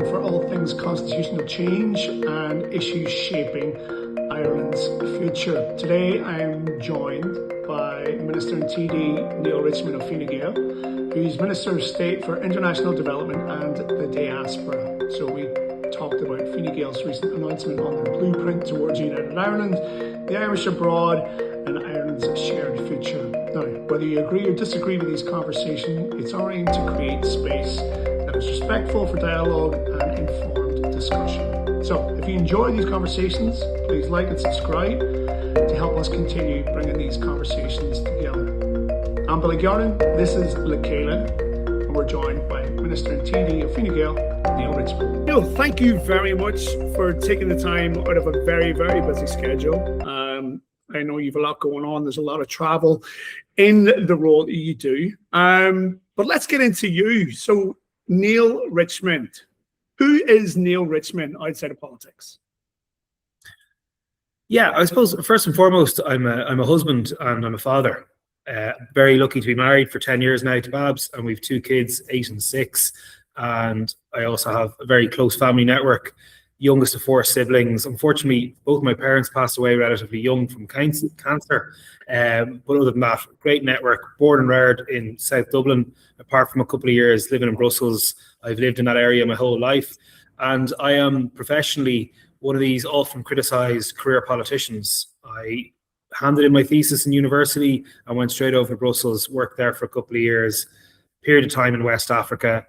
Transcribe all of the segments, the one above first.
forum for all things constitutional change and issues shaping Ireland's future. Today I'm joined by Minister TD Neale Richmond of Fine Gael, who's Minister of State for International Development and the Diaspora. So we talked about Fine Gael's recent announcement on their blueprint towards United Ireland, the Irish abroad, and Ireland's shared future. Now, whether you agree or disagree with these conversations, it's our aim to create space that is respectful for dialogue and informed discussion. So, if you enjoy these conversations, please like and subscribe to help us continue bringing these conversations together. I'm Billy Garden, this is Chéile, and we're joined by Minister and TD of Fine Gael, Neale Richmond. Neale, thank you very much for taking the time out of a very, very busy schedule. I know you've a lot going on. There's a lot of travel in the role that you do. But let's get into you. So, Neale Richmond. Who is Neale Richmond outside of politics? Yeah, I suppose first and foremost, I'm a husband and I'm a father. Very lucky to be married for 10 years now to Babs, and we've two kids, 8 and 6. And I also have a very close family network. Youngest of 4 siblings. Unfortunately, both my parents passed away relatively young from cancer. But other than that, great network. Born and reared in South Dublin. Apart from a couple of years living in Brussels, I've lived in that area my whole life. And I am professionally one of these often criticised career politicians. I handed in my thesis in university and went straight over to Brussels, worked there for a couple of years, period of time in West Africa,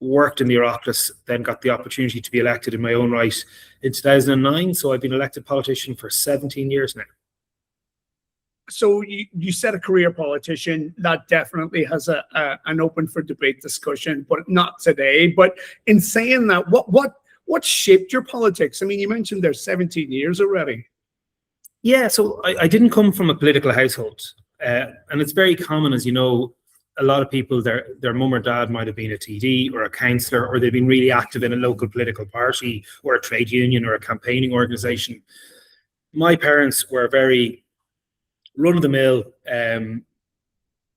worked in the Oireachtas, then got the opportunity to be elected in my own right in 2009. So I've been elected politician for 17 years now. So you said a career politician. That definitely has an open for debate discussion, but not today. But in saying that, what shaped your politics? I mean, you mentioned there's 17 years already. Yeah, so I didn't come from a political household. And it's very common, as you know, a lot of people, their mum or dad might have been a TD or a councillor, or they've been really active in a local political party or a trade union or a campaigning organisation. My parents were very run-of-the-mill,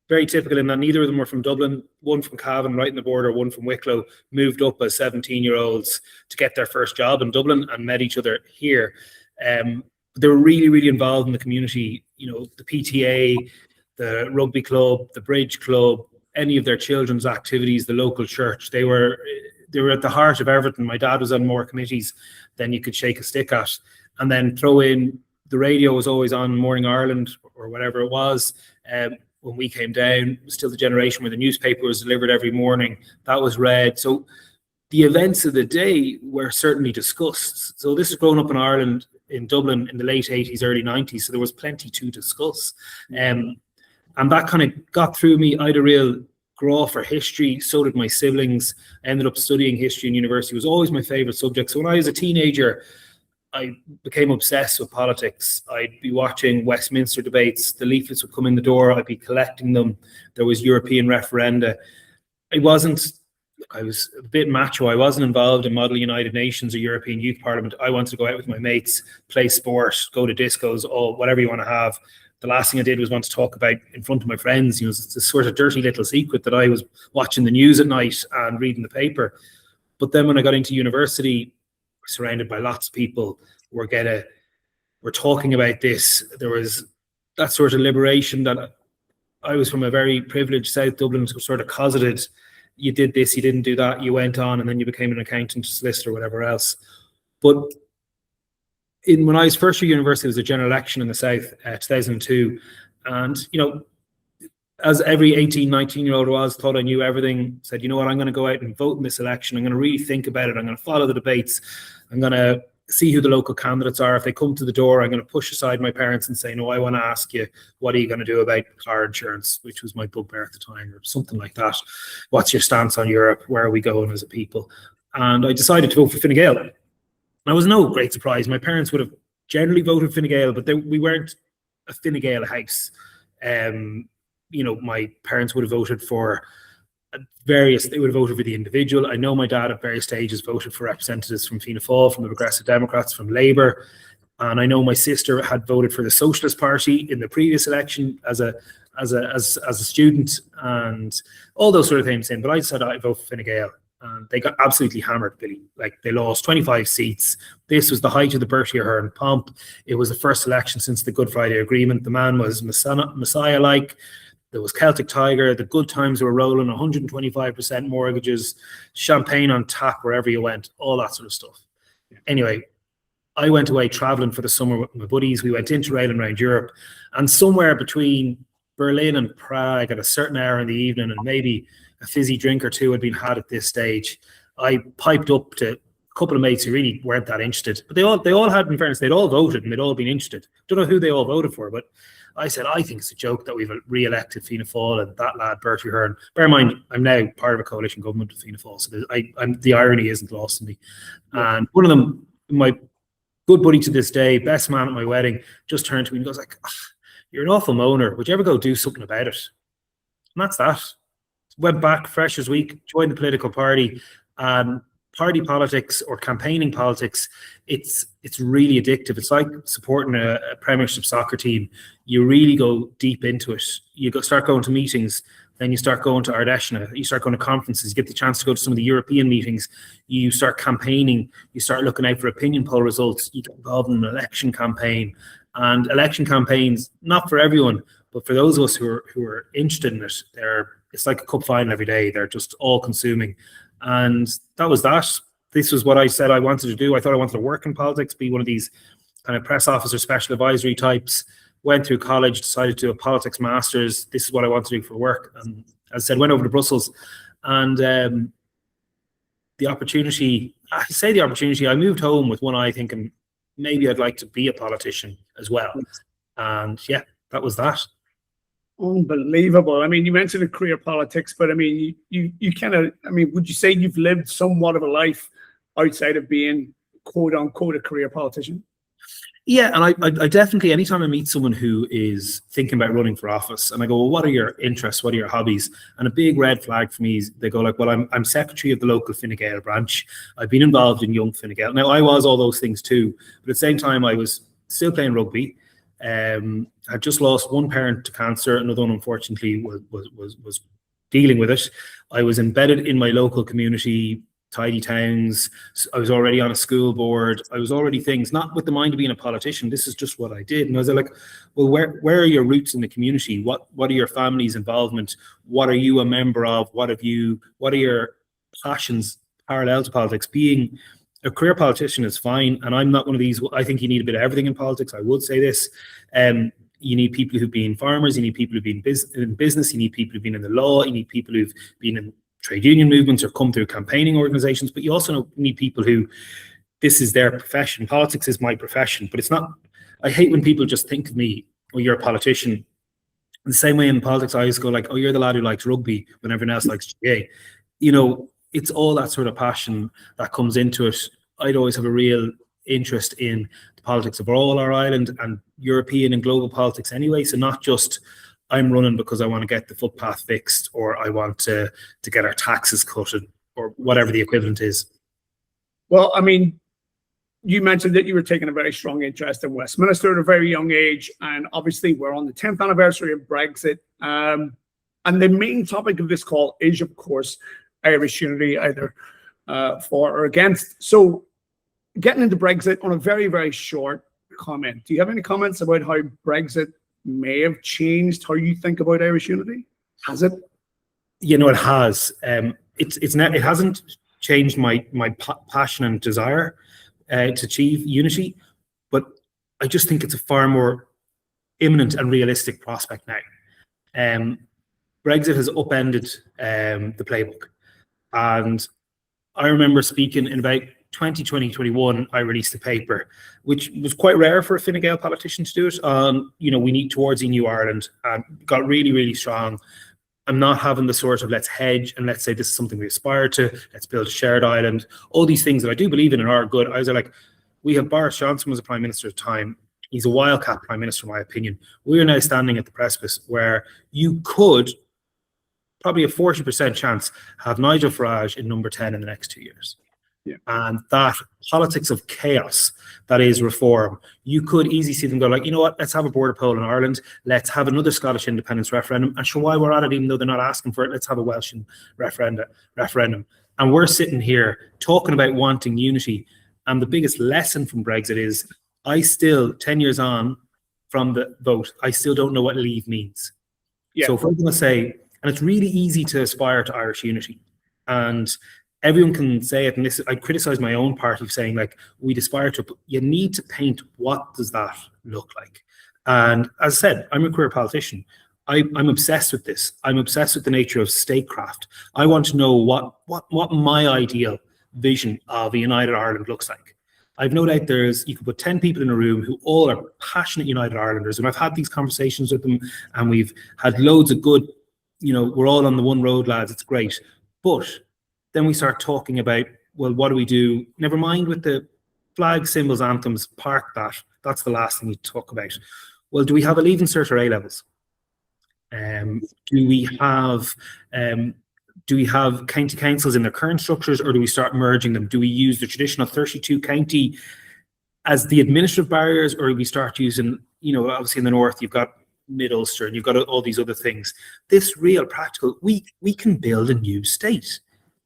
very typical in that neither of them were from Dublin. One from Cavan, right in the border, one from Wicklow, moved up as 17-year-olds to get their first job in Dublin and met each other here. They were really, really involved in the community, you know, the PTA, the rugby club, the bridge club, any of their children's activities, the local church. They were at the heart of everything. My dad was on more committees than you could shake a stick at. And then throw in, the radio was always on Morning Ireland or whatever it was. When we came down, still the generation where the newspaper was delivered every morning. That was read. So the events of the day were certainly discussed. So this is growing up in Ireland, in Dublin in the late 80s, early 90s. So there was plenty to discuss. And that kind of got through me. I had a real draw for history. So did my siblings. I ended up studying history in university. It was always my favourite subject. So when I was a teenager, I became obsessed with politics. I'd be watching Westminster debates. The leaflets would come in the door. I'd be collecting them. There was European referenda. I was a bit macho. I wasn't involved in Model United Nations or European Youth Parliament. I wanted to go out with my mates, play sport, go to discos, or whatever you want to have. The last thing I did was want to talk about in front of my friends. You know, it's a sort of dirty little secret that I was watching the news at night and reading the paper. But then when I got into university, surrounded by lots of people, we're talking about this. There was that sort of liberation that I was from a very privileged South Dublin, sort of cosseted. You did this, you didn't do that, you went on, and then you became an accountant, solicitor, whatever else. But when I was first year university, there was a general election in the South, 2002. And, you know, as every 18, 19-year-old was, thought I knew everything, said, you know what, I'm going to go out and vote in this election. I'm going to really think about it. I'm going to follow the debates. I'm going to see who the local candidates are. If they come to the door, I'm going to push aside my parents and say, no, I want to ask you, what are you going to do about car insurance, which was my bugbear at the time, or something like that. What's your stance on Europe? Where are we going as a people? And I decided to vote for Fine Gael. It was no great surprise. My parents would have generally voted Fine Gael, but we weren't a Fine Gael house. You know, my parents would have voted for they would have voted for the individual. I know my dad at various stages voted for representatives from Fianna Fáil, from the Progressive Democrats, from Labour. And I know my sister had voted for the Socialist Party in the previous election as a student, and all those sort of things. But I decided I'd vote for Fine Gael. and they got absolutely hammered, Billy. Like, they lost 25 seats. This was the height of the Bertie Ahern pomp. It was the first election since the Good Friday Agreement. The man was Messiah-like. There was Celtic Tiger. The good times were rolling, 125% mortgages, champagne on tap wherever you went, all that sort of stuff. Anyway, I went away traveling for the summer with my buddies. We went interrailing around Europe, and somewhere between Berlin and Prague at a certain hour in the evening, and maybe a fizzy drink or two had been had at this stage, I piped up to a couple of mates who really weren't that interested. But they all had, in fairness, they'd all voted and they'd all been interested. Don't know who they all voted for, but I said, I think it's a joke that we've re-elected Fianna Fáil and that lad, Bertie Ahern. Bear in mind, I'm now part of a coalition government with Fianna Fáil, so the irony isn't lost on me. And one of them, my good buddy to this day, best man at my wedding, just turned to me and goes like, you're an awful moaner. Would you ever go do something about it? And that's that. Went back, freshers week, joined the political party, and party politics or campaigning politics, it's really addictive. It's like supporting a Premiership soccer team. You really go deep into it. You start going to meetings, then you start going to Ardeshna, you start going to conferences, you get the chance to go to some of the European meetings, you start campaigning, you start looking out for opinion poll results, you get involved in an election campaign. And election campaigns, not for everyone, but for those of us who are interested in it, it's like a cup final every day. They're just all consuming. And that was that. This was what I said I wanted to do. I thought I wanted to work in politics, be one of these kind of press officer, special advisory types. Went through college, decided to do a politics master's. This is what I want to do for work. And as I said, went over to Brussels, and the opportunity, I moved home with one eye thinking maybe I'd like to be a politician as well. And yeah, that was that. Unbelievable. I mean, you mentioned a career politics, but I mean, you kind of, I mean, would you say you've lived somewhat of a life outside of being quote unquote a career politician? Yeah, and I definitely, anytime I meet someone who is thinking about running for office, and I go, well, what are your interests? What are your hobbies? And a big red flag for me is they go like, well, I'm secretary of the local Fine Gael branch. I've been involved in Young Fine Gael. Now, I was all those things too, but at the same time, I was still playing rugby. I just lost one parent to cancer. Another one, unfortunately, was dealing with it. I was embedded in my local community, tidy towns. I was already on a school board. I was already things, not with the mind of being a politician. This is just what I did. And I was like, well, where are your roots in the community? What are your family's involvement? What are you a member of? What are your passions parallel to politics? Being a career politician is fine. And I'm not one of these, I think you need a bit of everything in politics. I would say this. You need people who've been farmers. You need people who've been in business. You need people who've been in the law. You need people who've been in trade union movements or come through campaigning organizations, but you also need people who this is their profession. Politics is my profession, but it's not. I hate when people just think of me, oh, you're a politician. The same way in politics, I always go like, oh, you're the lad who likes rugby when everyone else likes GA. You know, it's all that sort of passion that comes into it. I'd always have a real interest in the politics of all our island and European and global politics anyway. So not just I'm running because I want to get the footpath fixed, or I want to get our taxes cut, or whatever the equivalent is. Well, I mean, you mentioned that you were taking a very strong interest in Westminster at a very young age, and obviously we're on the 10th anniversary of Brexit. And the main topic of this call is, of course, Irish unity, either for or against. So getting into Brexit on a very, very short comment, do you have any comments about how Brexit may have changed how you think about Irish unity? Has it? You know, it has. It hasn't changed my passion and desire to achieve unity, but I just think it's a far more imminent and realistic prospect now. Brexit has upended the playbook, and I remember speaking in about 2020-21, I released a paper, which was quite rare for a Fine Gael politician to do it. You know, we need towards a new Ireland, and got really, really strong. I'm not having the sort of let's hedge and let's say this is something we aspire to, let's build a shared island. All these things that I do believe in and are good. I was like, we have Boris Johnson was a prime minister at the time. He's a wildcat prime minister, in my opinion. We are now standing at the precipice where you could, probably a 40% chance, have Nigel Farage in number 10 in the next 2 years. Yeah. And that politics of chaos that is reform, you could easily see them go like, you know what, let's have a border poll in Ireland, let's have another Scottish independence referendum, and sure, while we're at it, even though they're not asking for it, let's have a Welsh referendum. And we're sitting here talking about wanting unity. And the biggest lesson from Brexit is I still, 10 years on from the vote, I still don't know what leave means. Yeah. So if we're going to say, and it's really easy to aspire to Irish unity, and everyone can say it, and this, I criticize my own party for saying, like, we'd aspire to, but you need to paint what does that look like. And as I said, I'm a career politician. I'm obsessed with this. I'm obsessed with the nature of statecraft. I want to know what my ideal vision of a united Ireland looks like. I've no doubt you could put 10 people in a room who all are passionate United Irelanders, and I've had these conversations with them, and we've had loads of good, we're all on the one road, lads, it's great. But then we start talking about, well, what do we do? Never mind with the flag, symbols, anthems, park that. That's the last thing we talk about. Well, do we have a Leaving Cert or A levels? Do we have county councils in their current structures, or do we start merging them? Do we use the traditional 32 county as the administrative barriers, or do we start using, obviously in the north you've got Mid-Ulster and you've got all these other things. This real practical, we can build a new state.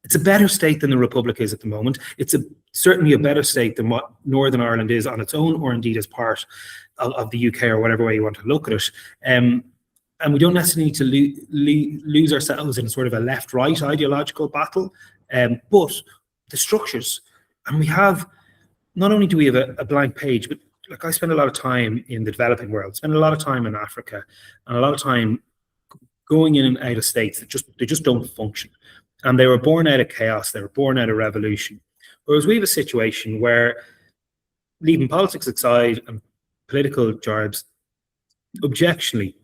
It's a better state than the Republic is at the moment. It's certainly a better state than what Northern Ireland is on its own, or indeed as part of the UK, or whatever way you want to look at it. And we don't necessarily need to lose ourselves in sort of a left-right ideological battle, but the structures, and we have, not only do we have a blank page, but like I spend a lot of time in the developing world, spend a lot of time in Africa, and a lot of time going in and out of states that they just don't function. And they were born out of chaos, they were born out of revolution. Whereas we have a situation where, leaving politics aside and political jarbs, objectively,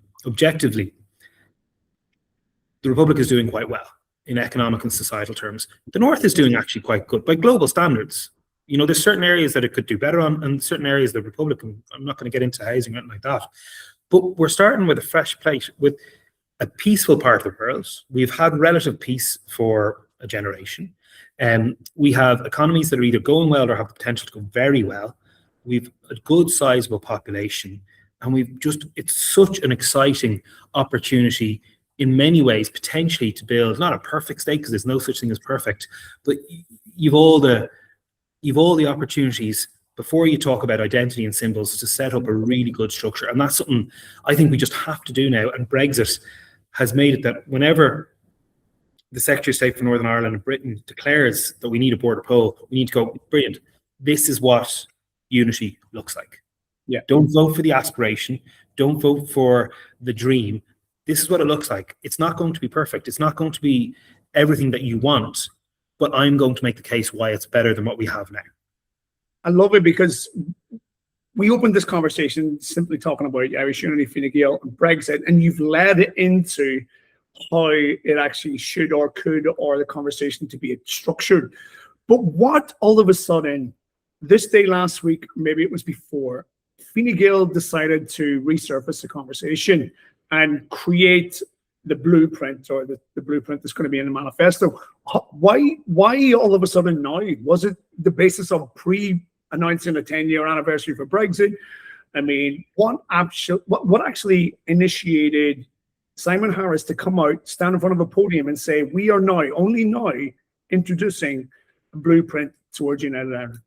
the Republic is doing quite well in economic and societal terms. The North is doing actually quite good by global standards. There's certain areas that it could do better on, and certain areas the Republic, I'm not going to get into housing or anything like that, but we're starting with a fresh plate, with a peaceful part of the world. We've had relative peace for a generation. We have economies that are either going well or have the potential to go very well. We've a good sizable population, and it's such an exciting opportunity in many ways, potentially, to build not a perfect state, because there's no such thing as perfect, but you've all the opportunities before you talk about identity and symbols to set up a really good structure. And that's something I think we just have to do now. And Brexit has made it that whenever the Secretary of State for Northern Ireland and Britain declares that we need a border poll, we need to go, brilliant, this is what unity looks like. Yeah. Don't vote for the aspiration. Don't vote for the dream. This is what it looks like. It's not going to be perfect. It's not going to be everything that you want, but I'm going to make the case why it's better than what we have now. I love it, because we opened this conversation simply talking about Irish unity, Fine Gael, and Brexit, and you've led it into how it actually should or could, or the conversation to be structured. But what all of a sudden, this day last week, maybe it was before, Fine Gael decided to resurface the conversation and create the blueprint, or the blueprint that's going to be in the manifesto. Why all of a sudden now? Was it the basis of announcing a 10-year anniversary for Brexit? I mean, what actually initiated Simon Harris to come out, stand in front of a podium and say, we are now, only now, introducing a blueprint towards United Ireland?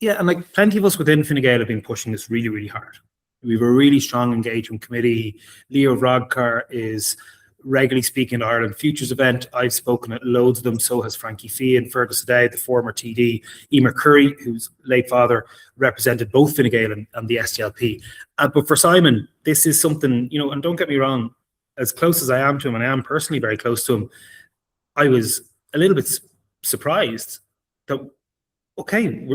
Yeah, and like plenty of us within Fine Gael have been pushing this really, really hard. We have a really strong engagement committee. Leo Varadkar is regularly speaking at Ireland Futures event. I've spoken at loads of them, so has Frankie Fee and Fergus Day, the former TD. Emer Curry, whose late father represented both Fine Gael and the SDLP. But for Simon, this is something, and don't get me wrong, as close as I am to him, and I am personally very close to him, I was a little bit surprised that, okay,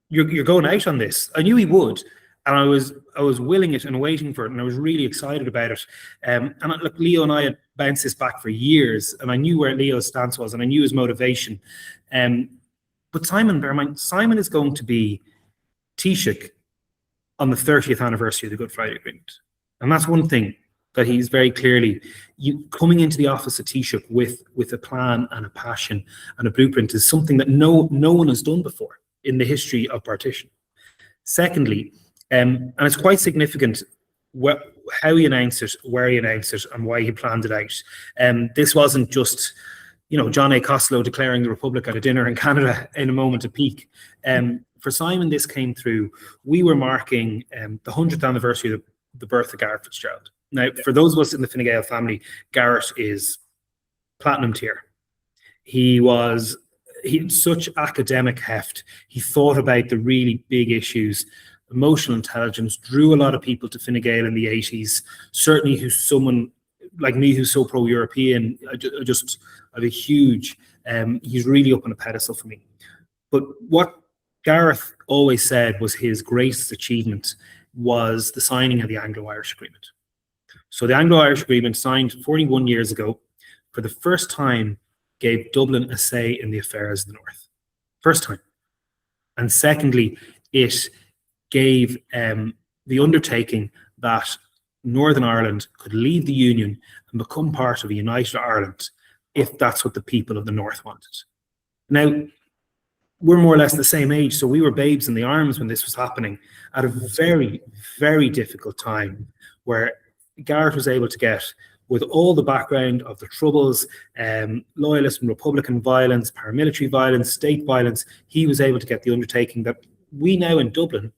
you're going out on this. I knew he would, and I was willing it and waiting for it, and I was really excited about it. And look, Leo and I had bounced this back for years, and I knew where Leo's stance was, and I knew his motivation. But Simon, bear in mind, Simon is going to be Taoiseach on the 30th anniversary of the Good Friday Agreement. And that's one thing that he's very clearly, coming into the office of Taoiseach with a plan and a passion and a blueprint is something that no one has done before in the history of partition. Secondly, and it's quite significant how he announced it, where he announced it, and why he planned it out. This wasn't just John A. Costello declaring the Republic at a dinner in Canada in a moment of peak. For Simon, this came through. We were marking the 100th anniversary of the birth of Garret Fitzgerald. Now, for those of us in the Fine Gael family, Garret is platinum tier. He had such academic heft. He thought about the really big issues. Emotional intelligence drew a lot of people to Fine Gael in the 80s. Certainly, who's someone like me who's so pro-European, I have a huge. He's really up on a pedestal for me. But what Gareth always said was his greatest achievement was the signing of the Anglo-Irish Agreement. So the Anglo-Irish Agreement, signed 41 years ago, for the first time gave Dublin a say in the affairs of the North. First time. And secondly, it gave the undertaking that Northern Ireland could leave the Union and become part of a united Ireland if that's what the people of the North wanted. Now, we're more or less the same age, so we were babes in the arms when this was happening at a very, very difficult time where Garret was able to get, with all the background of the Troubles, loyalist and Republican violence, paramilitary violence, state violence, he was able to get the undertaking that we now in Dublin,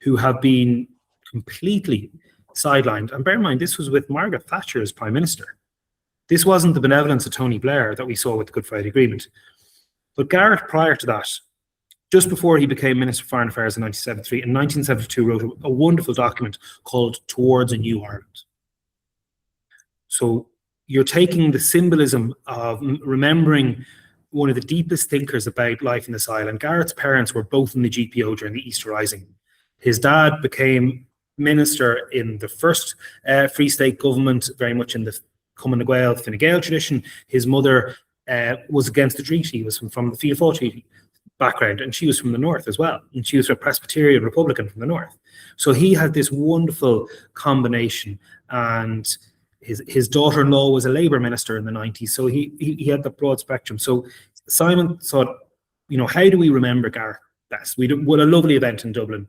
who have been completely sidelined, and bear in mind, this was with Margaret Thatcher as Prime Minister. This wasn't the benevolence of Tony Blair that we saw with the Good Friday Agreement. But Garret, prior to that, just before he became Minister for Foreign Affairs in 1973, in 1972 wrote a wonderful document called Towards a New Ireland. So you're taking the symbolism of remembering one of the deepest thinkers about life in this island. Garret's parents were both in the GPO during the Easter Rising. His dad became minister in the first Free State government, very much in the Cumann na Gael, Fine Gael tradition. His mother was against the treaty. He was from the Fianna Fáil treaty background, and she was from the North as well. And she was a Presbyterian Republican from the North. So he had this wonderful combination, and his daughter-in-law was a Labour minister in the 90s. So he had the broad spectrum. So Simon thought, how do we remember Garret best? We had a lovely event in Dublin.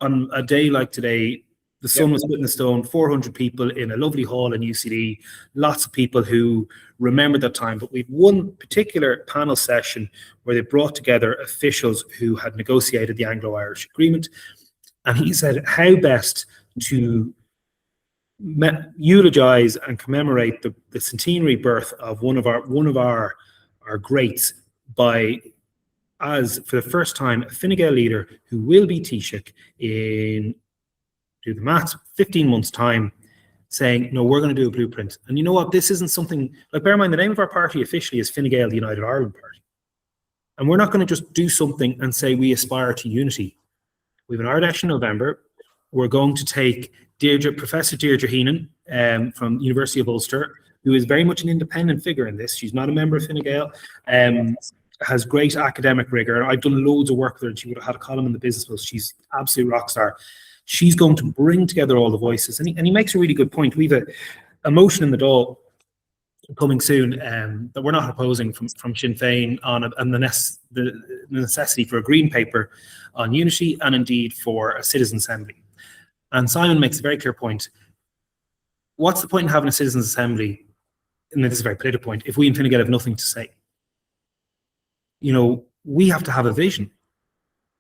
On a day like today, the sun was split in the stone, 400 people in a lovely hall in UCD, lots of people who remembered that time. But we had one particular panel session where they brought together officials who had negotiated the Anglo-Irish Agreement. And he said how best to eulogize and commemorate the centenary birth of one of our greats by, as for the first time, a Fine Gael leader who will be Taoiseach in, do the maths, 15 months' time, saying, no, we're going to do a blueprint. And you know what? This isn't something, like, bear in mind, the name of our party officially is Fine Gael, the United Ireland Party. And we're not going to just do something and say we aspire to unity. We have an Ardèche in November. We're going to take Professor Deirdre Heenan from the University of Ulster, who is very much an independent figure in this. She's not a member of Fine Gael. Has great academic rigor. I've done loads of work with her, and she would have had a column in the Business Post. She's absolute rock star. She's going to bring together all the voices, and he makes a really good point. We've a motion in the Dáil coming soon that we're not opposing from Sinn Féin on the necessity for a green paper on unity, and indeed for a citizens' assembly. And Simon makes a very clear point. What's the point in having a citizens' assembly? And this is a very political point. If we in Fine Gael have nothing to say, we have to have a vision.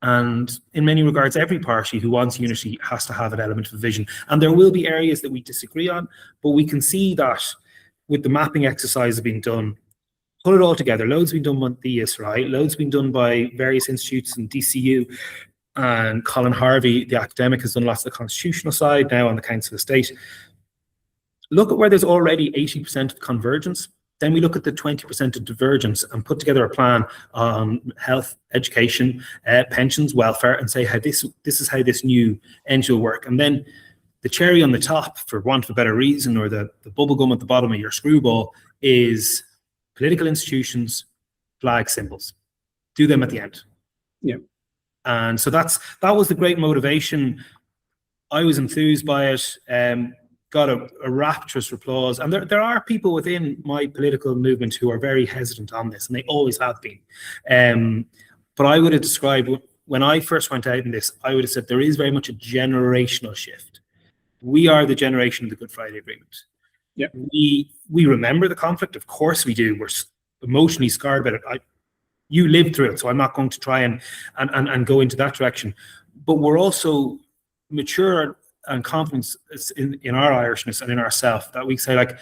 And in many regards, every party who wants unity has to have an element of vision. And there will be areas that we disagree on, but we can see that with the mapping exercise being done, put it all together. Loads been done by the ESRI, loads been done by various institutes and DCU, and Colin Harvey, the academic, has done lots of the constitutional side, now on the Council of State. Look at where there's already 80% of convergence. Then we look at the 20% of divergence and put together a plan on health, education, pensions, welfare, and say how this is how this new engine will work. And then the cherry on the top, for want of a better reason, or the bubble gum at the bottom of your screwball, is political institutions, flag symbols. Do them at the end. Yeah. And so that was the great motivation. I was enthused by it. Got a rapturous applause. And there are people within my political movement who are very hesitant on this, and they always have been. But I would have described, when I first went out in this, I would have said there is very much a generational shift. We are the generation of the Good Friday Agreement. Yeah. We remember the conflict, of course we do. emotionally scarred about it. You lived through it, so I'm not going to try and go into that direction. But we're also mature and confident in our Irishness and in ourselves that we say, like,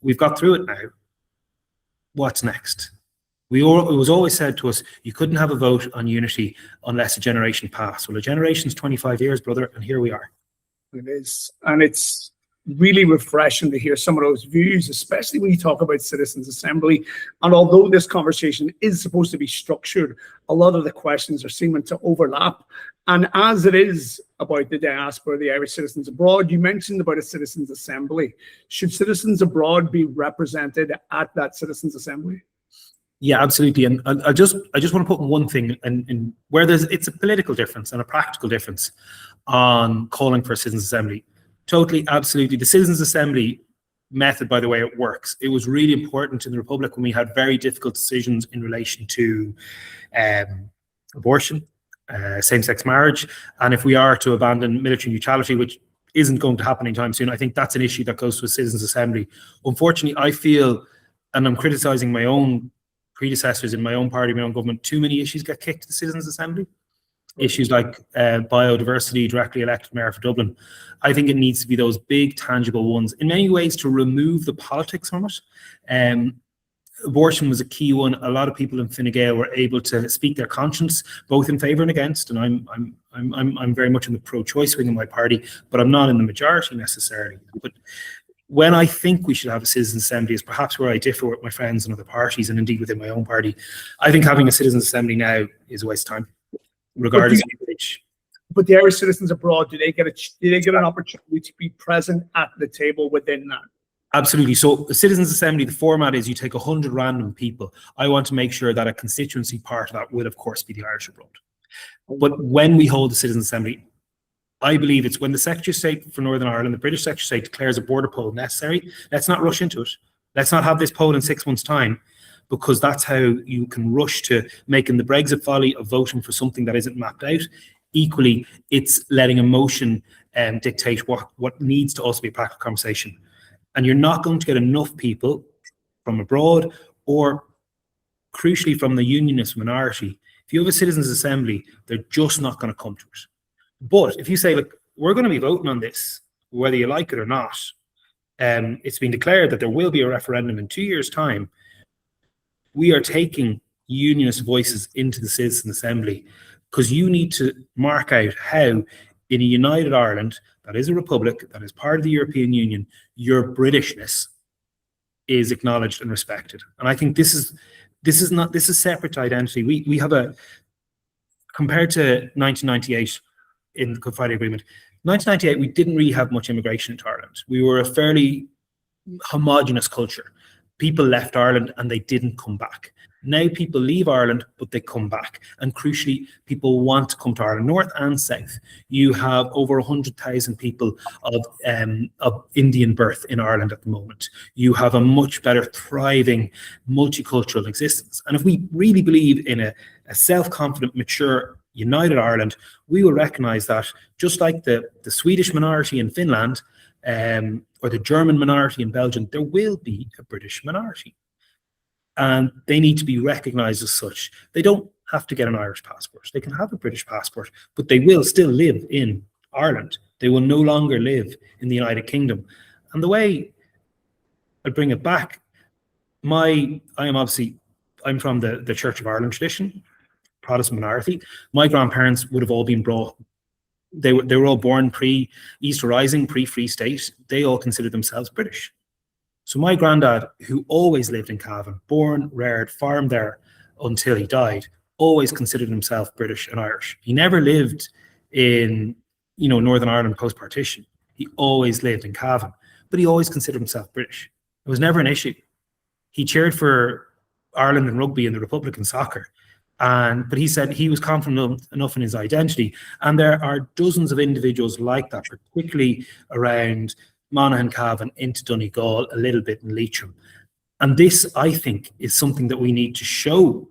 we've got through it now. What's next? It was always said to us, you couldn't have a vote on unity unless a generation passed. Well, a generation's 25 years, brother, and here we are. It is. And it's really refreshing to hear some of those views, especially when you talk about Citizens Assembly. And although this conversation is supposed to be structured, a lot of the questions are seeming to overlap. And as it is about the diaspora, the Irish citizens abroad, you mentioned about a Citizens Assembly. Should citizens abroad be represented at that Citizens Assembly? Yeah, absolutely. And I just want to put one thing in where it's a political difference and a practical difference on calling for a Citizens Assembly. Totally, absolutely. The Citizens Assembly method, by the way, it works. It was really important in the Republic when we had very difficult decisions in relation to abortion, same-sex marriage, and if we are to abandon military neutrality, which isn't going to happen anytime soon, I think that's an issue that goes to a Citizens Assembly. Unfortunately, I feel, and I'm criticising my own predecessors in my own party, my own government, too many issues get kicked to the Citizens Assembly. Issues like biodiversity, directly elected mayor for Dublin. I think it needs to be those big, tangible ones, in many ways to remove the politics from it. Abortion was a key one. A lot of people in Fine Gael were able to speak their conscience, both in favour and against. And I'm very much in the pro-choice wing of my party, but I'm not in the majority necessarily. But when I think we should have a Citizens Assembly is perhaps where I differ with my friends in other parties and indeed within my own party. I think having a Citizens Assembly now is a waste of time, regardless of age. But the Irish citizens abroad, do they get an opportunity to be present at the table within that? Absolutely. So the Citizens Assembly, the format is you take 100 random people. I want to make sure that a constituency part of that will, of course, be the Irish abroad. But when we hold the Citizens Assembly, I believe it's when the Secretary of State for Northern Ireland, the British Secretary of State, declares a border poll necessary. Let's not rush into it. Let's not have this poll in 6 months' time, because that's how you can rush to making the Brexit folly of voting for something that isn't mapped out. Equally, it's letting emotion dictate what needs to also be a practical conversation. And you're not going to get enough people from abroad or, crucially, from the unionist minority. If you have a Citizens Assembly, they're just not going to come to it. But if you say, look, we're going to be voting on this, whether you like it or not, it's been declared that there will be a referendum in 2 years' time, we are taking unionist voices into the Citizens Assembly, because you need to mark out how, in a united Ireland that is a republic, that is part of the European Union, your Britishness is acknowledged and respected. And I think this is separate identity. We have compared to 1998 in the Good Friday Agreement, 1998 we didn't really have much immigration into Ireland. We were a fairly homogenous culture. People left Ireland and they didn't come back. Now people leave Ireland, but they come back. And crucially, people want to come to Ireland, north and south. You have over 100,000 people of Indian birth in Ireland at the moment. You have a much better thriving multicultural existence. And if we really believe in a self-confident, mature, united Ireland, we will recognise that, just like the Swedish minority in Finland, or the German minority in Belgium, there will be a British minority. And they need to be recognised as such. They don't have to get an Irish passport. They can have a British passport, but they will still live in Ireland. They will no longer live in the United Kingdom. And the way I bring it back, I'm from the Church of Ireland tradition, Protestant minority. My grandparents would have all been brought, they were all born pre-Easter Rising, pre-Free State. They all considered themselves British. So my granddad, who always lived in Cavan, born, reared, farmed there until he died, always considered himself British and Irish. He never lived in, Northern Ireland post-partition. He always lived in Cavan, but he always considered himself British. It was never an issue. He cheered for Ireland in rugby and the Republic in soccer. But he said he was confident enough in his identity. And there are dozens of individuals like that, particularly around Monaghan, Cavan, into Donegal, a little bit in Leitrim. And this, I think, is something that we need to show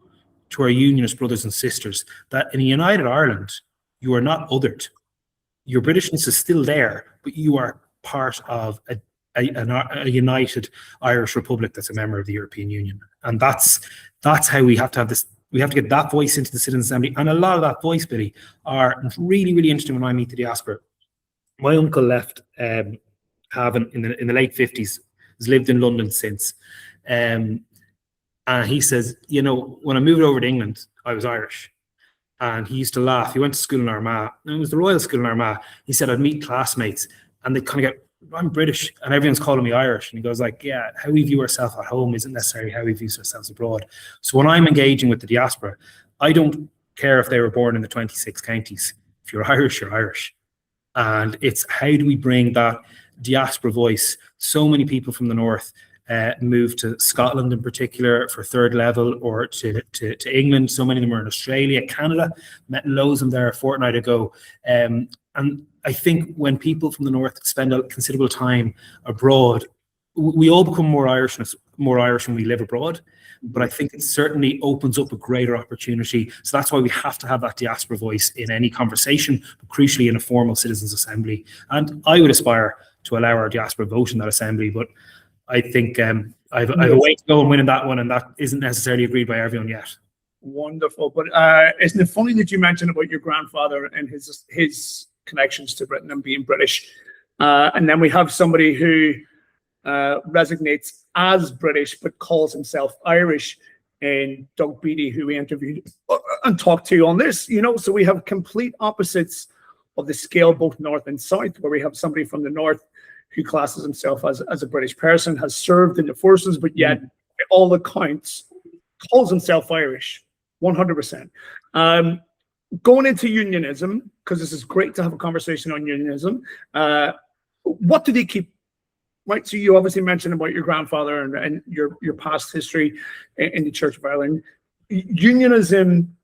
to our unionist brothers and sisters, that in a united Ireland, you are not othered. Your Britishness is still there, but you are part of a united Irish Republic that's a member of the European Union. And that's how we have to have this. We have to get that voice into the Citizens' Assembly. And a lot of that voice, Billy, are really, really interesting when I meet the diaspora. My uncle left Cavan in the late 50s, has lived in London since. And he says, you know, when I moved over to England, I was Irish. And he used to laugh. He went to school in Armagh, and it was the Royal School in Armagh. He said, I'd meet classmates, and they'd kind of get, I'm British, and everyone's calling me Irish. And he goes like, yeah, how we view ourselves at home isn't necessarily how we view ourselves abroad. So when I'm engaging with the diaspora, I don't care if they were born in the 26 counties. If you're Irish, you're Irish. And it's how do we bring that diaspora voice? So many people from the north move to Scotland in particular for third level, or to England. So many of them are in Australia, Canada. Met loads of them there a fortnight ago. And I think when people from the north spend a considerable time abroad, we all become more Irish when we live abroad. But I think it certainly opens up a greater opportunity. So that's why we have to have that diaspora voice in any conversation, but crucially in a formal citizens' assembly. And I would aspire to allow our diaspora vote in that assembly, but I think I've a way to go in winning that one, and that isn't necessarily agreed by everyone yet. Wonderful. But isn't it funny that you mentioned about your grandfather and his connections to Britain and being British? And then we have somebody who resignates as British but calls himself Irish, in Doug Beattie, who we interviewed and talked to on this. You know, so we have complete opposites of the scale, both north and south, where we have somebody from the north who classes himself as a British person, has served in the forces, but yet all accounts calls himself Irish, 100%. Going into unionism, because this is great to have a conversation on unionism, what do they keep? Right, so you obviously mentioned about your grandfather and your past history in the Church of Ireland. Unionism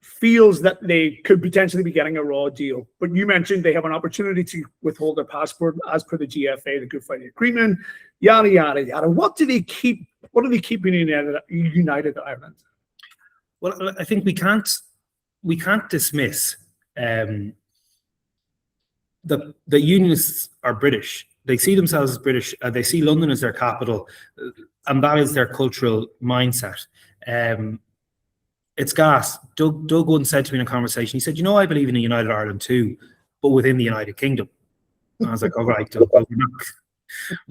feels that they could potentially be getting a raw deal, but you mentioned they have an opportunity to withhold their passport as per the GFA, the Good Friday Agreement, yada yada yada. What do they keep? What do they keep in United Ireland? Well, I think we can't dismiss the unionists are British. They see themselves as British. They see London as their capital, and that is their cultural mindset. It's gas. Doug once said to me in a conversation, he said, you know, I believe in a united Ireland too, but within the United Kingdom. And I was like, all right, Doug, well,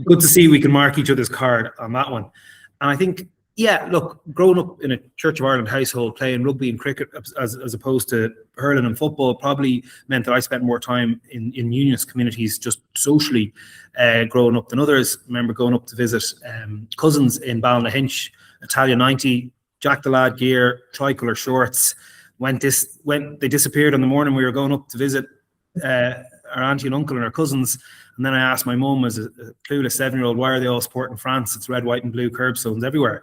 good to see we can mark each other's card on that one. And I think, yeah, look, growing up in a Church of Ireland household, playing rugby and cricket as opposed to hurling and football probably meant that I spent more time in unionist communities just socially growing up than others. I remember going up to visit cousins in Ballynahinch, Italia 90, Jack the Lad gear, tricolour shorts. They disappeared on the morning we were going up to visit our auntie and uncle and our cousins. And then I asked my mum, as a clueless 7-year-old, why are they all sporting France? It's red, white and blue curbstones everywhere.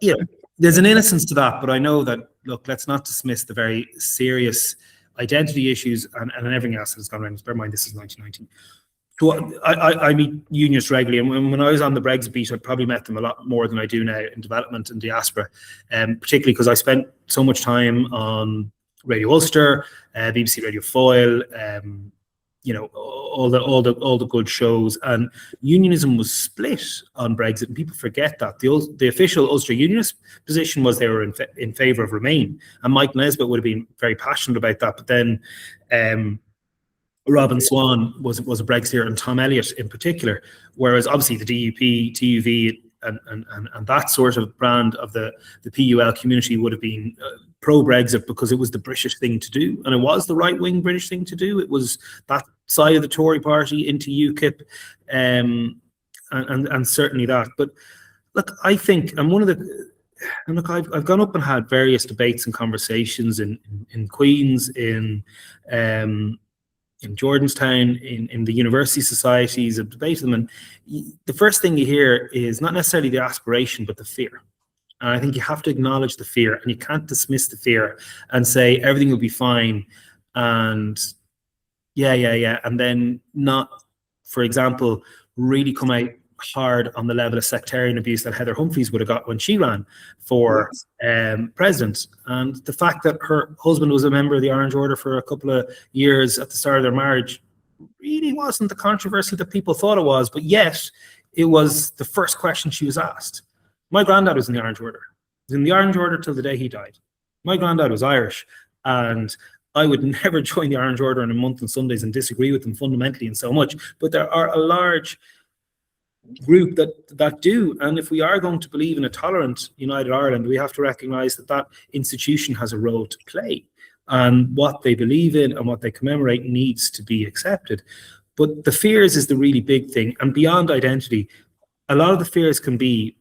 Yeah, there's an innocence to that, but I know that, look, let's not dismiss the very serious identity issues and everything else that has gone around. Bear in mind, this is 1990. So I meet unionists regularly, and when I was on the Brexit beat, I probably met them a lot more than I do now in development and diaspora, particularly because I spent so much time on Radio Ulster, BBC Radio Foyle, you know, all the good shows, and unionism was split on Brexit, and people forget that the official Ulster unionist position was they were in favour of Remain, and Mike Nesbitt would have been very passionate about that, but then Robin Swan was a Brexiteer, and Tom Elliott in particular, whereas obviously the DUP, TUV, and that sort of brand of the PUL community would have been pro-Brexit because it was the British thing to do, and it was the right-wing British thing to do. It was that side of the Tory party into UKIP, and certainly that. But look, I think, and look, I've gone up and had various debates and conversations in Queen's, in Jordanstown, in the university societies, I've debated them, and the first thing you hear is not necessarily the aspiration, but the fear. And I think you have to acknowledge the fear, and you can't dismiss the fear and say everything will be fine, and yeah, and then not, for example, really come out hard on the level of sectarian abuse that Heather Humphreys would have got when she ran for president. And the fact that her husband was a member of the Orange Order for a couple of years at the start of their marriage, really wasn't the controversy that people thought it was, but yet it was the first question she was asked. My granddad was in the Orange Order. He was in the Orange Order till the day he died. My granddad was Irish, and I would never join the Orange Order in a month on Sundays and disagree with them fundamentally in so much, but there are a large group that do, and if we are going to believe in a tolerant United Ireland, we have to recognise that that institution has a role to play, and what they believe in and what they commemorate needs to be accepted. But the fears is the really big thing, and beyond identity, a lot of the fears can be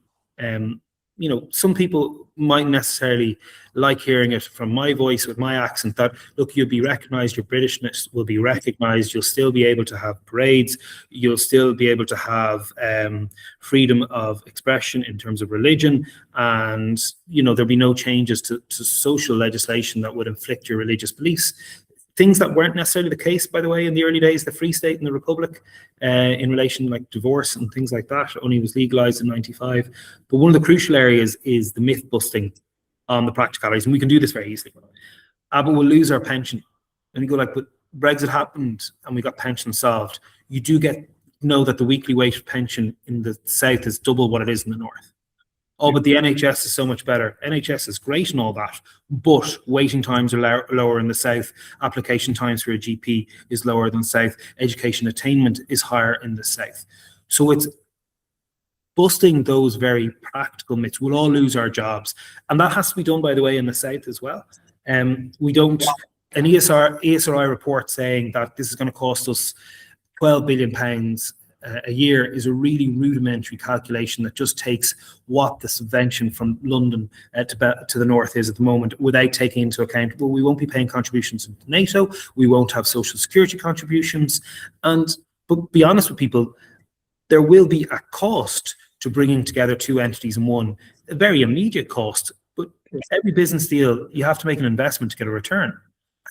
some people might necessarily like hearing it from my voice with my accent, that look, you'll be recognized, your Britishness will be recognized, you'll still be able to have parades, you'll still be able to have freedom of expression in terms of religion, and there'll be no changes to social legislation that would inflict your religious beliefs. Things that weren't necessarily the case, by the way, in the early days, the Free State and the Republic, in relation like divorce and things like that, only was legalized in 95. But one of the crucial areas is the myth busting on the practicalities, and we can do this very easily. But we'll lose our pension. And you go like, but Brexit happened and we got pension solved. You do know that the weekly wage pension in the south is double what it is in the north. Oh, but the NHS is so much better. NHS is great and all that, but waiting times are lower in the south. Application times for a GP is lower than south. Education attainment is higher in the south. So it's busting those very practical myths. We'll all lose our jobs. And that has to be done, by the way, in the south as well. We don't, an ESRI report saying that this is going to cost us £12 billion a year is a really rudimentary calculation that just takes what the subvention from London to the north is at the moment, without taking into account, well, we won't be paying contributions into NATO, we won't have social security contributions, but be honest with people, there will be a cost to bringing together two entities in one, a very immediate cost, but every business deal, you have to make an investment to get a return.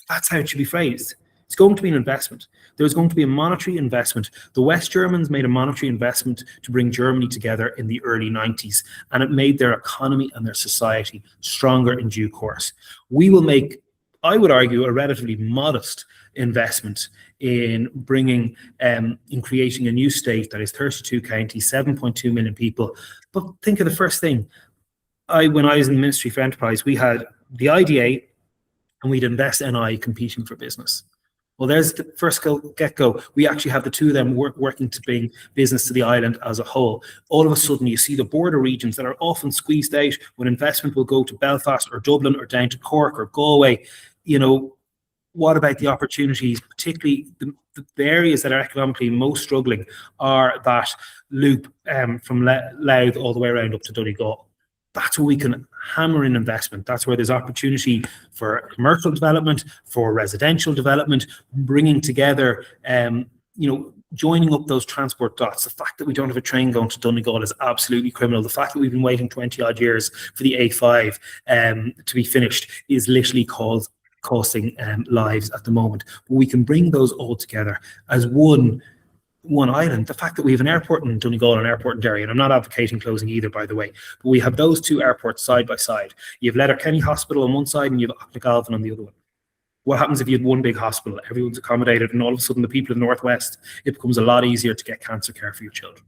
That's how it should be phrased. It's going to be an investment. There's going to be a monetary investment. The West Germans made a monetary investment to bring Germany together in the early 90s, and it made their economy and their society stronger in due course. We will make, I would argue, a relatively modest investment in bringing, in creating a new state that is 32 counties, 7.2 million people. But think of the first thing. When I was in the Ministry for Enterprise, we had the IDA and we'd Invest NI competing for business. Well, there's the first get-go. We actually have the two of them working to bring business to the island as a whole. All of a sudden, you see the border regions that are often squeezed out when investment will go to Belfast or Dublin or down to Cork or Galway. What about the opportunities, particularly the areas that are economically most struggling are that loop from Louth all the way around up to Donegal. That's where we can hammer in investment. That's where there's opportunity for commercial development, for residential development, bringing together, joining up those transport dots. The fact that we don't have a train going to Donegal is absolutely criminal. The fact that we've been waiting 20 odd years for the A5 to be finished is literally costing lives at the moment. But we can bring those all together as one island. The fact that we have an airport in Donegal and an airport in Derry, and I'm not advocating closing either, by the way, but we have those two airports side by side. You have Letterkenny Hospital on one side and you have Galvin on the other one. What happens if you had one big hospital, everyone's accommodated, and all of a sudden the people in the Northwest, it becomes a lot easier to get cancer care for your children.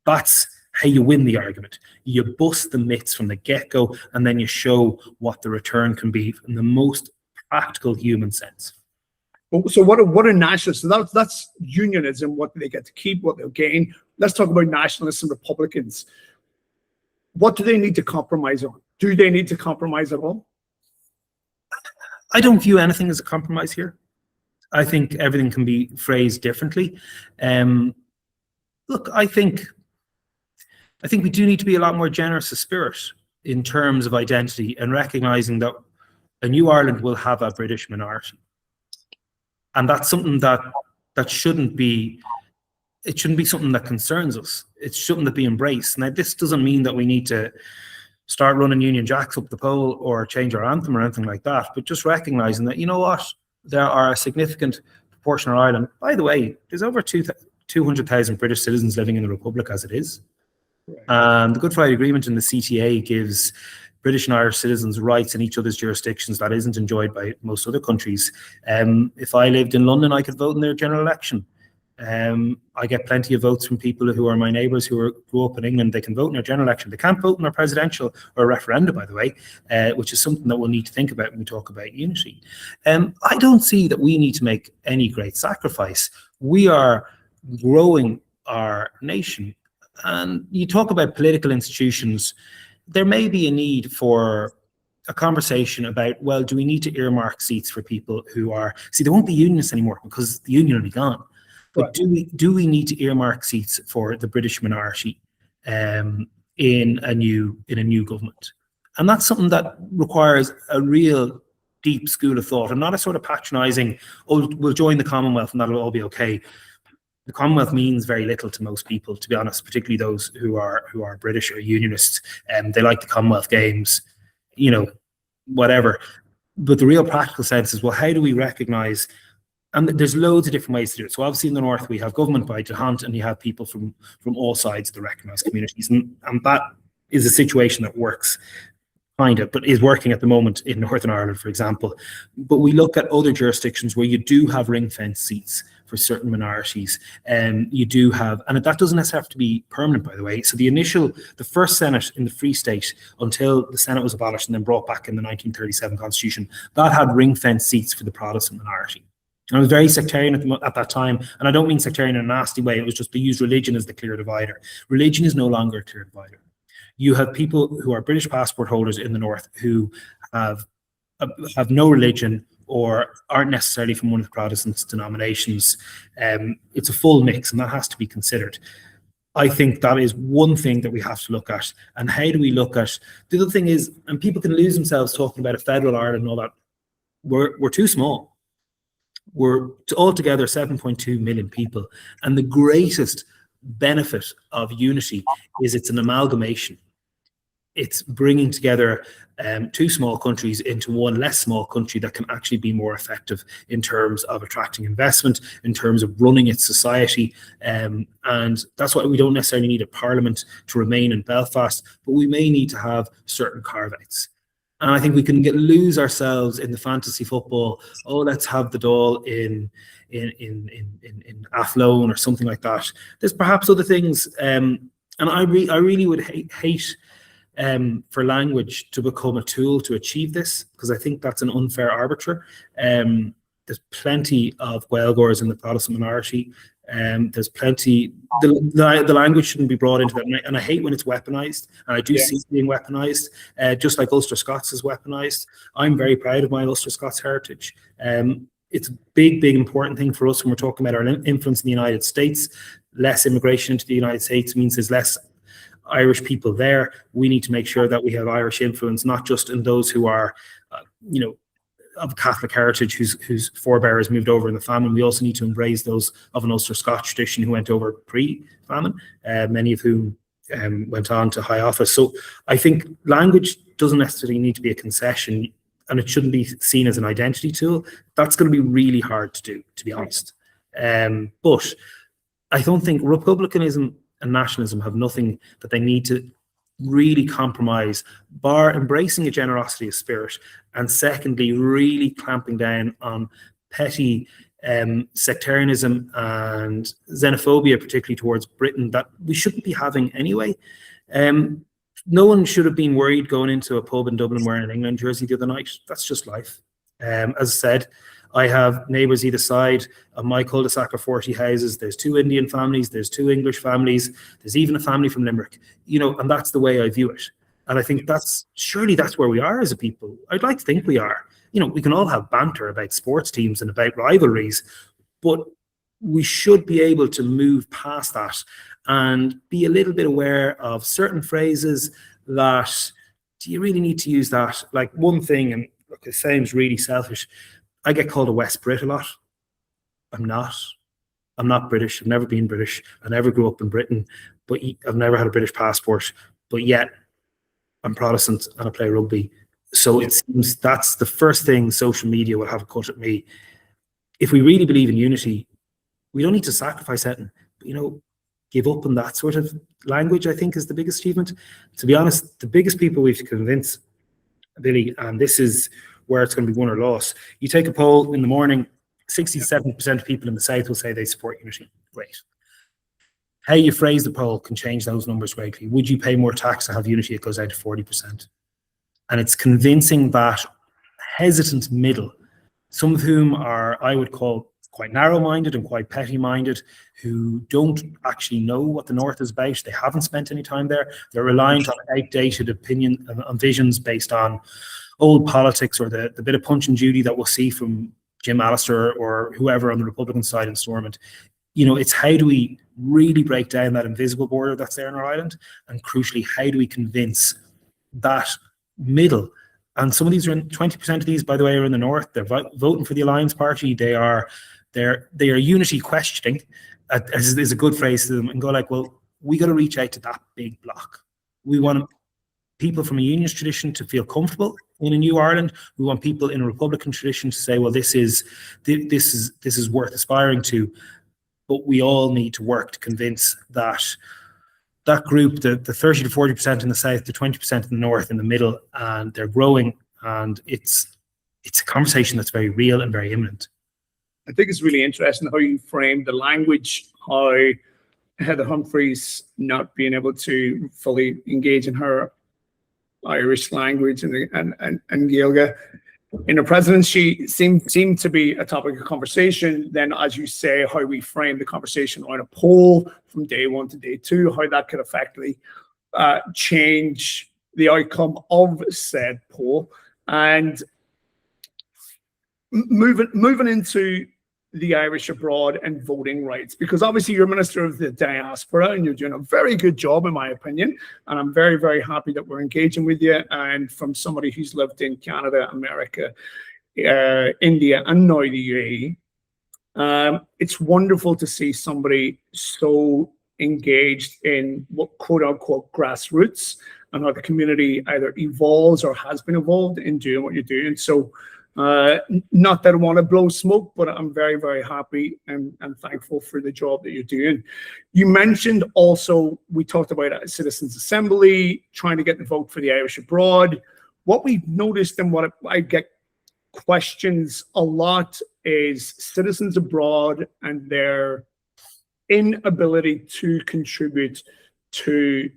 That's how you win the argument. You bust the myths from the get-go, and then you show what the return can be in the most practical human sense. So what are nationalists? So that's unionism, what they get to keep, what they'll gain. Let's talk about nationalists and Republicans. What do they need to compromise on? Do they need to compromise at all? I don't view anything as a compromise here. I think everything can be phrased differently. Look, I think we do need to be a lot more generous of spirit in terms of identity and recognizing that a new Ireland will have a British minority. And that's something that shouldn't be, it shouldn't be something that concerns us. It shouldn't be embraced. Now, this doesn't mean that we need to start running Union Jacks up the pole or change our anthem or anything like that, but just recognizing that, you know what, there are a significant proportion of Ireland. By the way, there's over 200,000 British citizens living in the Republic as it is. Right. And the Good Friday Agreement and the CTA gives British and Irish citizens' rights in each other's jurisdictions that isn't enjoyed by most other countries. If I lived in London, I could vote in their general election. I get plenty of votes from people who are my neighbours who grew up in England. They can vote in our general election. They can't vote in our presidential or referenda, by the way, which is something that we'll need to think about when we talk about unity. I don't see that we need to make any great sacrifice. We are growing our nation. And you talk about political institutions, there may be a need for a conversation about, well, do we need to earmark seats for people who are, see, there won't be unionists anymore because the union will be gone. But do we need to earmark seats for the British minority in a new government? And that's something that requires a real deep school of thought, and not a sort of patronising, oh, we'll join the Commonwealth and that'll all be okay. The Commonwealth means very little to most people, to be honest, particularly those who are British or unionists. They like the Commonwealth Games, you know, whatever. But the real practical sense is, well, how do we recognise? And there's loads of different ways to do it. So obviously in the north, we have government by Hunt, and you have people from all sides of the recognised communities. And that is a situation that works, kind of, but is working at the moment in Northern Ireland, for example. But we look at other jurisdictions where you do have ring-fence seats for certain minorities. You do have, and that doesn't necessarily have to be permanent, by the way. So the first Senate in the Free State, until the Senate was abolished and then brought back in the 1937 Constitution, that had ring-fence seats for the Protestant minority. And it was very sectarian at that time, and I don't mean sectarian in a nasty way. It was just they used religion as the clear divider. Religion is no longer a clear divider. You have people who are British passport holders in the north who have no religion or aren't necessarily from one of the Protestant denominations. It's a full mix, and that has to be considered. I think that is one thing that we have to look at. And how do we look at? The other thing is, and people can lose themselves talking about a federal Ireland and all that. We're too small. We're altogether 7.2 million people, and the greatest benefit of unity is it's an amalgamation. It's bringing together two small countries into one less small country that can actually be more effective in terms of attracting investment, in terms of running its society. And that's why we don't necessarily need a parliament to remain in Belfast, but we may need to have certain carve-outs. And I think we can lose ourselves in the fantasy football. Oh, let's have the Dáil in Athlone or something like that. There's perhaps other things, and I really would hate for language to become a tool to achieve this, because I think that's an unfair arbiter. There's plenty of Gaeilgeoirs in the Protestant minority. There's plenty. The language shouldn't be brought into that, and I hate when it's weaponized. And I do see it being weaponized, just like Ulster Scots is weaponized. I'm very proud of my Ulster Scots heritage. It's a big, important thing for us when we're talking about our influence in the United States. Less immigration into the United States means there's less Irish people there. We need to make sure that we have Irish influence, not just in those who are, of Catholic heritage, whose forebears moved over in the famine. We also need to embrace those of an Ulster Scotch tradition who went over pre-famine, many of whom went on to high office. So I think language doesn't necessarily need to be a concession, and it shouldn't be seen as an identity tool. That's going to be really hard to do, to be honest. But I don't think republicanism and nationalism have nothing that they need to really compromise, bar embracing a generosity of spirit, and secondly, really clamping down on petty sectarianism and xenophobia, particularly towards Britain, that we shouldn't be having anyway. No one should have been worried going into a pub in Dublin wearing an England jersey the other night. That's just life. As I said, I have neighbours either side of my cul-de-sac of 40 houses. There's 2 Indian families, there's 2 English families, there's even a family from Limerick, and that's the way I view it. And I think surely that's where we are as a people. I'd like to think we are. We can all have banter about sports teams and about rivalries, but we should be able to move past that and be a little bit aware of certain phrases that, do you really need to use that? Like one thing, and look, it sounds really selfish, I get called a West Brit a lot. I'm not British. I've never been British. I never grew up in Britain, but I've never had a British passport. But yet, I'm Protestant and I play rugby. So it seems that's the first thing social media will have a cut at me. If we really believe in unity, we don't need to sacrifice anything. Give up on that sort of language, I think, is the biggest achievement. To be honest, the biggest people we have to convince Billy, and this is where it's going to be won or lost. You take a poll in the morning, 67% of people in the South will say they support unity. Great. How you phrase the poll can change those numbers greatly. Would you pay more tax to have unity? It goes down to 40%. And it's convincing that hesitant middle, some of whom are, I would call, quite narrow-minded and quite petty-minded, who don't actually know what the North is about. They haven't spent any time there. They're reliant on outdated opinion and visions based on old politics or the bit of Punch and Judy that we'll see from Jim Allister or whoever on the Republican side in Stormont. You know, it's how do we really break down that invisible border that's there in our island, and crucially, how do we convince that middle? And some of these are in 20% of these, by the way, are in the North. They're voting for the Alliance Party. They are unity questioning, is a good phrase to them, and go like, well, we got to reach out to that big block. We want people from a unionist tradition to feel comfortable in a new Ireland. We want people in a Republican tradition to say, well, this is worth aspiring to. But we all need to work to convince that group, the 30 to 40% in the South, the 20% in the North, in the middle, and they're growing. And it's a conversation that's very real and very imminent. I think it's really interesting how you frame the language, how Heather Humphreys not being able to fully engage in her Irish language and Gaeilge in the presidency seemed to be a topic of conversation. Then, as you say, how we frame the conversation on a poll from day one to day two, how that could effectively change the outcome of said poll. And moving into the Irish abroad and voting rights, because obviously you're Minister of the Diaspora and you're doing a very good job, in my opinion, and I'm very, very happy that we're engaging with you. And from somebody who's lived in Canada, America, India, and now the UAE, it's wonderful to see somebody so engaged in what quote-unquote grassroots, and how the community either evolves or has been evolved in doing what you're doing. So not that I want to blow smoke, but I'm very, very happy and thankful for the job that you're doing. You mentioned also, we talked about a Citizens Assembly, trying to get the vote for the Irish abroad. What we've noticed and what I get questions a lot is citizens abroad and their inability to contribute to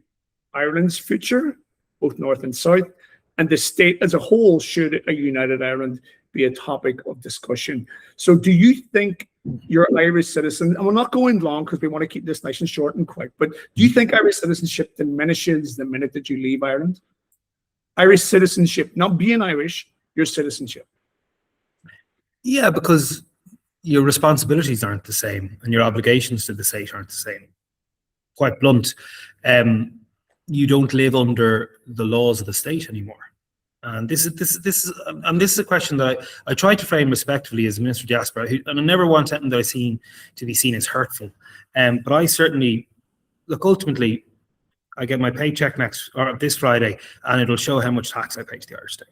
Ireland's future, both North and South. And the state as a whole, should a united Ireland be a topic of discussion? So do you think your Irish citizen, and we're not going long because we want to keep this nice and short and quick, but do you think Irish citizenship diminishes the minute that you leave Ireland? Irish citizenship, not being Irish, your citizenship. Yeah, because your responsibilities aren't the same and your obligations to the state aren't the same. Quite blunt. You don't live under the laws of the state anymore. And this is a question that I try to frame respectfully as a Minister of Diaspora, and I never want something that I seen to be seen as hurtful. But I certainly look, ultimately, I get my paycheck this Friday, and it'll show how much tax I pay to the Irish state.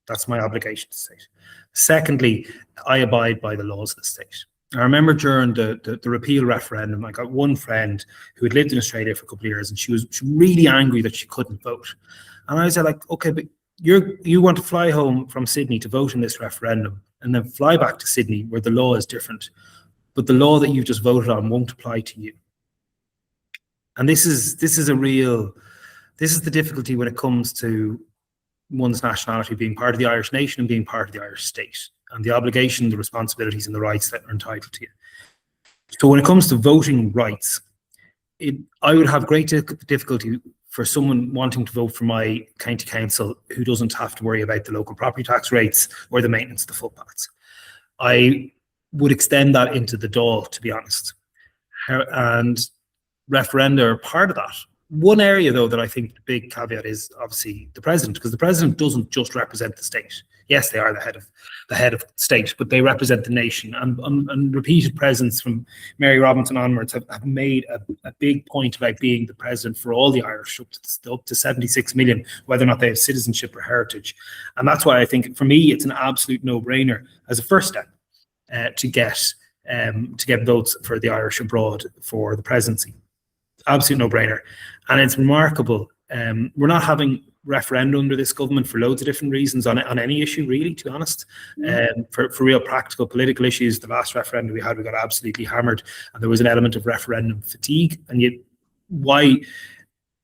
That's my obligation to the state. Secondly, I abide by the laws of the state. I remember during the repeal referendum, I got one friend who had lived in Australia for a couple of years, and she was really angry that she couldn't vote. And I said, like, okay, but you want to fly home from Sydney to vote in this referendum and then fly back to Sydney where the law is different, but the law that you've just voted on won't apply to you. And this is the difficulty when it comes to one's nationality being part of the Irish nation and being part of the Irish state, and the obligation, the responsibilities, and the rights that are entitled to you. So when it comes to voting rights, I would have great difficulty for someone wanting to vote for my county council who doesn't have to worry about the local property tax rates or the maintenance of the footpaths. I would extend that into the Dáil, to be honest. And referenda are part of that. One area, though, that I think the big caveat is obviously the president, because the president doesn't just represent the state. Yes, they are the head of state, but they represent the nation. And repeated presidents from Mary Robinson onwards have made a big point about being the president for all the Irish, up to 76 million, whether or not they have citizenship or heritage. And that's why I think, for me, it's an absolute no-brainer as a first step to get votes for the Irish abroad for the presidency. Absolute no-brainer. And it's remarkable. We're not having referenda under this government for loads of different reasons on any issue, really, to be honest. For real practical political issues, the last referendum we had, we got absolutely hammered, and there was an element of referendum fatigue. And yet, why?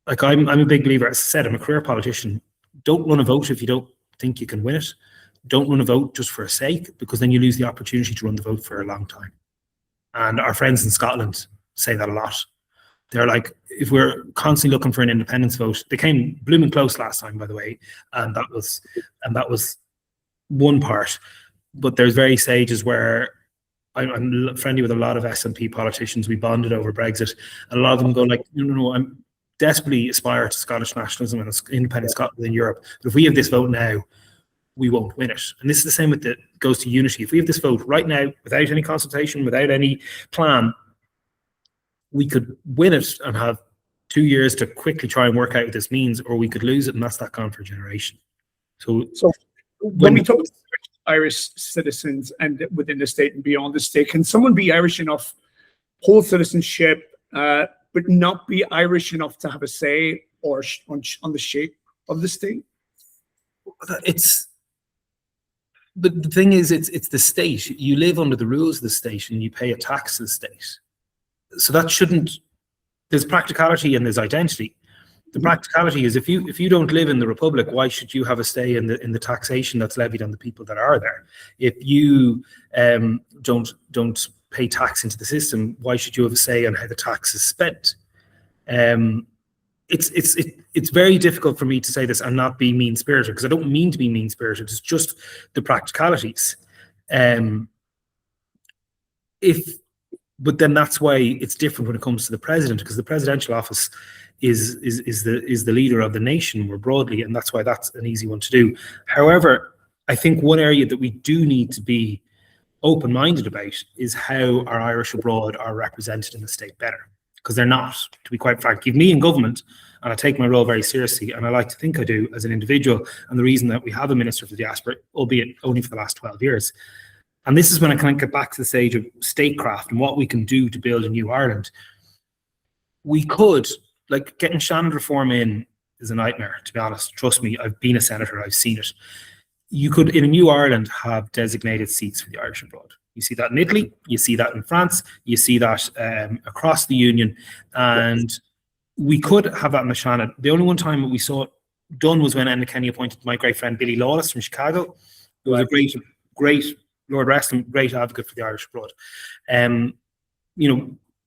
Like, I'm a big believer, as I said, I'm a career politician. Don't run a vote if you don't think you can win it. Don't run a vote just for a sake, because then you lose the opportunity to run the vote for a long time. And our friends in Scotland say that a lot. They're like, if we're constantly looking for an independence vote, they came blooming close last time, by the way, and that was one part. But there's very stages where I'm friendly with a lot of SNP politicians. We bonded over Brexit, and a lot of them go like, no, I'm desperately aspire to Scottish nationalism and independent Scotland in Europe. But if we have this vote now, we won't win it. And this is the same with goes to unity. If we have this vote right now, without any consultation, without any plan, we could win it and have 2 years to quickly try and work out what this means, or we could lose it, and that's that gone for a generation. So when we talk about Irish citizens and within the state and beyond the state, can someone be Irish enough, hold citizenship, but not be Irish enough to have a say or on the shape of the state? But the thing is, it's the state. You live under the rules of the state, and you pay a tax to the state. So that shouldn't. There's practicality and there's identity. The practicality is, if you don't live in the Republic, why should you have a say in the taxation that's levied on the people that are there? If you don't pay tax into the system, why should you have a say on how the tax is spent? It's very difficult for me to say this and not be mean-spirited, because I don't mean to be mean-spirited. It's just the practicalities. But then that's why it's different when it comes to the president, because the presidential office is the leader of the nation more broadly, and that's why that's an easy one to do. However, I think one area that we do need to be open-minded about is how our Irish abroad are represented in the state better, because they're not, to be quite frank. You've me in government, and I take my role very seriously, and I like to think I do as an individual, and the reason that we have a Minister for the Diaspora, albeit only for the last 12 years. And this is when I kind of get back to the stage of statecraft and what we can do to build a new Ireland. We could, like, getting Shannon reform in is a nightmare, to be honest. Trust me, I've been a senator, I've seen it. You could, in a new Ireland, have designated seats for the Irish abroad. You see that in Italy, you see that in France, you see that across the Union, and we could have that in the Shannon. The only one time that we saw it done was when Enda Kenny appointed my great friend Billy Lawless from Chicago. It was a great Lord rest him, great advocate for the Irish abroad.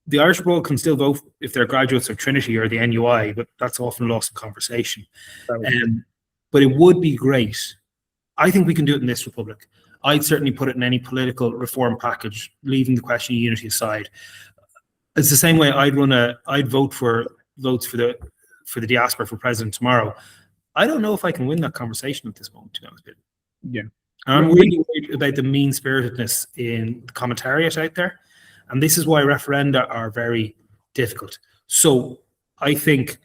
The Irish abroad can still vote if they're graduates of Trinity or the NUI, but that's often lost in conversation. But it would be great. I think we can do it in this Republic. I'd certainly put it in any political reform package, leaving the question of unity aside. It's the same way I'd vote for votes for the diaspora for president tomorrow. I don't know if I can win that conversation at this moment, to be honest with you. Yeah. And I'm really worried about the mean-spiritedness in the commentariat out there. And this is why referenda are very difficult. So I think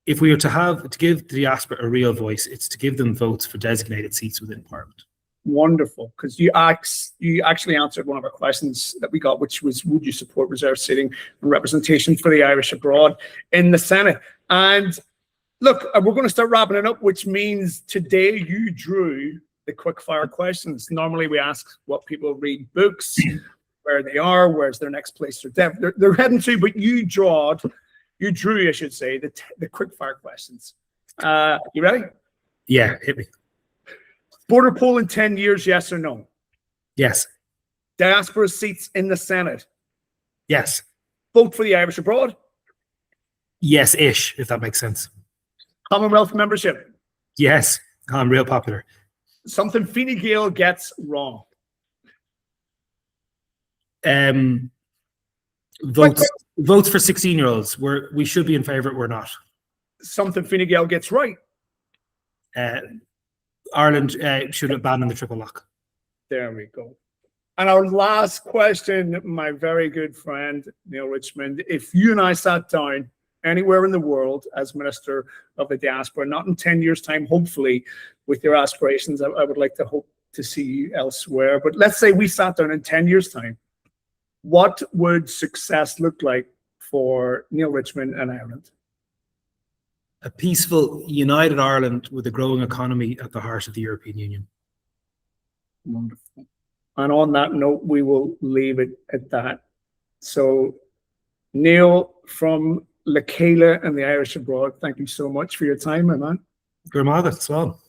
if we were to give the diaspora a real voice, it's to give them votes for designated seats within Parliament. Wonderful, because you actually answered one of our questions that we got, which was, would you support reserve seating and representation for the Irish abroad in the Senate? And look, we're going to start wrapping it up, which means today you drew the quick fire questions. Normally we ask what people read books, where they are, where's their next place they're heading to, but you drew, I should say, the quick fire questions. You ready? Yeah, hit me. Border poll in 10 years, yes or no? Yes. Diaspora seats in the Senate? Yes. Vote for the Irish abroad? Yes-ish, if that makes sense. Commonwealth membership? Yes, I'm real popular. Something Fine Gael gets wrong? Votes for 16-year-olds. We should be in favour, we're not. Something Fine Gael gets right? Ireland should abandon the triple lock. There we go. And our last question, my very good friend, Neale Richmond, if you and I sat down anywhere in the world as Minister of the Diaspora, not in 10 years' time, hopefully, with your aspirations, I would like to hope to see you elsewhere. But let's say we sat down in 10 years' time, what would success look like for Neale Richmond and Ireland? a peaceful, united Ireland with a growing economy at the heart of the European Union. Wonderful. And on that note, we will leave it at that. So, Neale from Chéile and the Irish abroad, thank you so much for your time, my man. Good morning as well.